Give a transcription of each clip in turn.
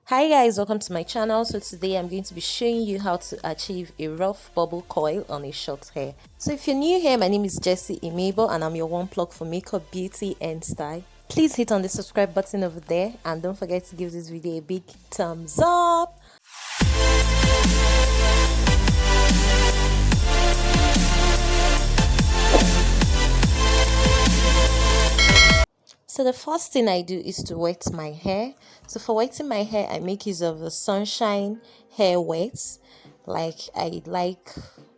Hi guys, welcome to my channel. So today I'm going to be showing you how to achieve a rough bubble coil on a short hair. So if you're new here, my name is Jessy Emebo and I'm your one plug for makeup, beauty and style. Please hit on the subscribe button over there and don't forget to give this video a big thumbs up. So the first thing I do is to wet my hair. So for wetting my hair, I make use of the sunshine hair wet. I like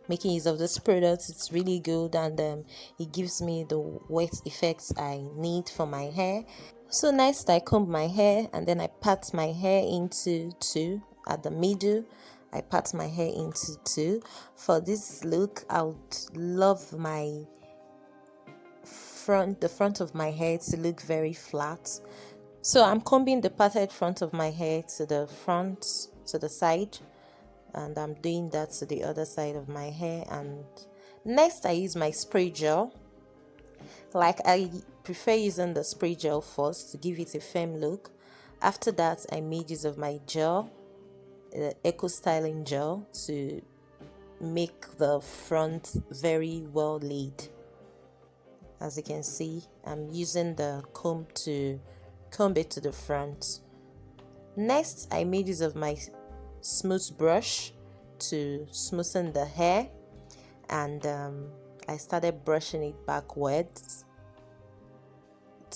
making use of this product. It's really good and it gives me the wet effects I need for my hair. So next I comb my hair and then I pat my hair into two at the middle. I pat my hair into two. For this look, I would love the front of my hair to look very flat. So I'm combing the parted front of my hair to the front, to the side, and I'm doing that to the other side of my hair. And next I use my spray gel. I prefer using the spray gel first to give it a firm look. After that I made use of my gel, the eco styling gel, to make the front very well laid. As you can see, I'm using the comb to comb it to the front. Next I made use of my smooth brush to smoothen the hair, and I started brushing it backwards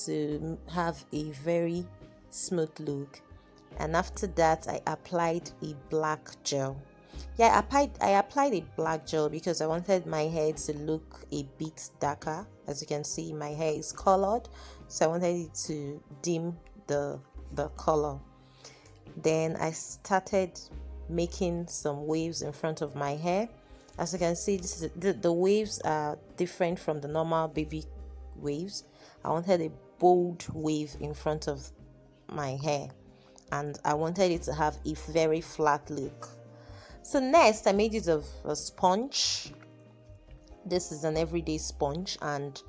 to have a very smooth look. And after that I applied a black gel. I applied a black gel because I wanted my hair to look a bit darker. As you can see, my hair is colored, so I wanted it to dim the color. Then I started making some waves in front of my hair. As you can see, this is the waves are different from the normal baby waves. I wanted a bold wave in front of my hair, and I wanted it to have a very flat look. So next I made use of a sponge. This is an everyday sponge, and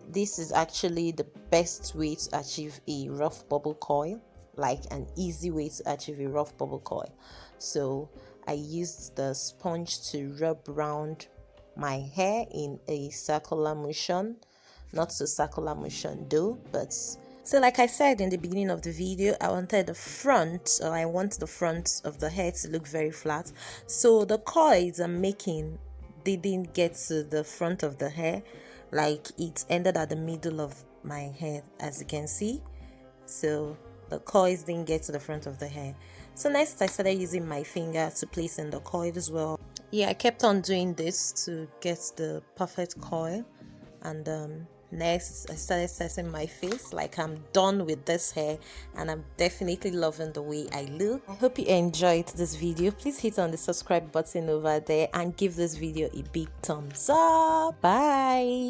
this is actually the best way to achieve a rough bubble coil, like an easy way to achieve a rough bubble coil. So I used the sponge to rub around my hair in a circular motion, not so circular motion though, but so like I said in the beginning of the video, I want the front of the hair to look very flat. So the coils I'm making didn't get to the front of the hair, like it ended at the middle of my hair, as you can see. So the coils didn't get to the front of the hair. So next I started using my finger to place in the coil as well. I kept on doing this to get the perfect coil. And next I started setting my face. Like, I'm done with this hair and I'm definitely loving the way I look. I hope you enjoyed this video. Please hit on the subscribe button over there and give this video a big thumbs up. Bye.